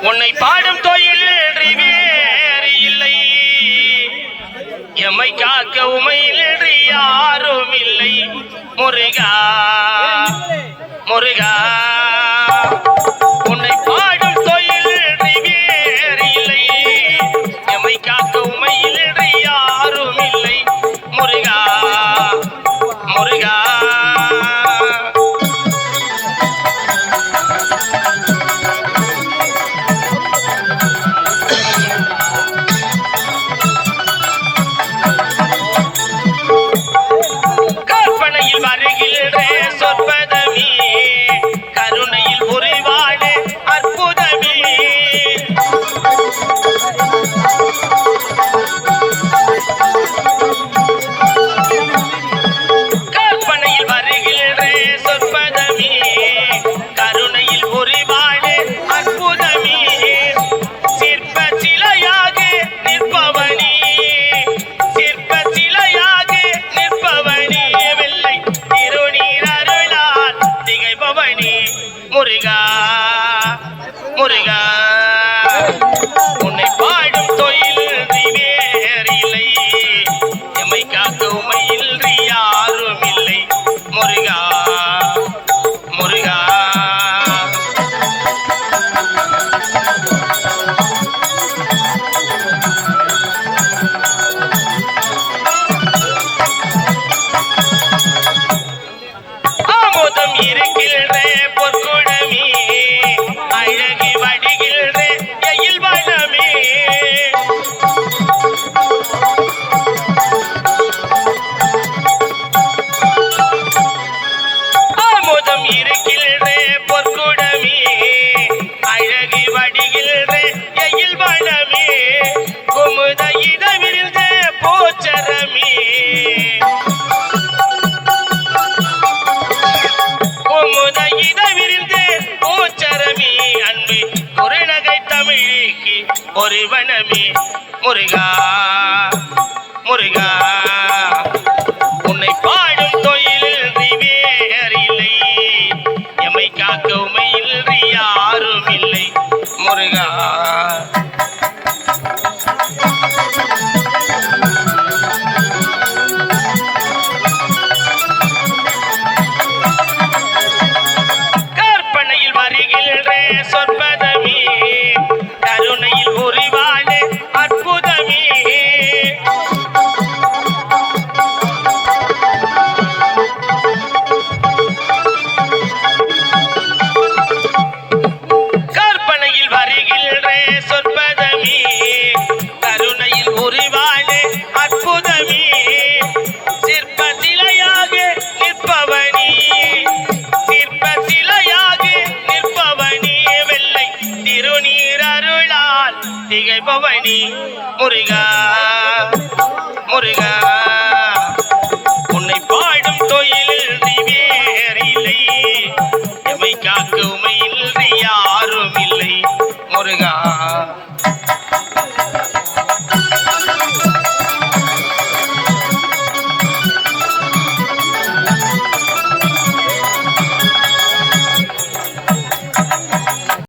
உன்னை பாடும் தொழில் வேறு இல்லை, எம்மை காக்க உமையில் யாரும் இல்லை. முருகா முருகா உன்னை பாடும் தொழில் வேறு இல்லை, எம்மை காக்க உமையில் யாரும் இல்லை. முருகா முருகா முருகா முருகா உன்னை பாடும் தொழில் வேறு இல்லை, எம்மை காக்க உமையில் யாரும் இல்லை. முருகா முருகா ஆமோதம் இருக்கின்ற பொற்கொடமே, அழகி வடிகின்ற எயில் வனமே. ஆமோதம் இருக்கின்ற பொற்கொடமே, அழகி வடிகின்ற எயில் வனமே. குமுத இதவிருந்த போச்சரமே, குமுத இதவிருந்த போச்சரமே. அன்பு குறுநகை தமிழுக்கு ஒரு வனமே. முருகா முருகா உன்னை பாடும் தொழில் வேறு இல்லை, எம்மை காக்க உமையில் யாரும் இல்லை. முருகா கற்பனையில் வருகின்ற சொற்பதமே, கருணையில் உருவான அற்புதமே. கற்பனையில் வருகின்ற சொற்பதமே, கருணையில் உருவான அற்புதமே. சிற்ப சிலையாக நிற்பவனே, சிற்ப சிலையாக நிற்பவனே. வெள்ளை திருநீர் அருளால் திகைப்பவனே. முருகா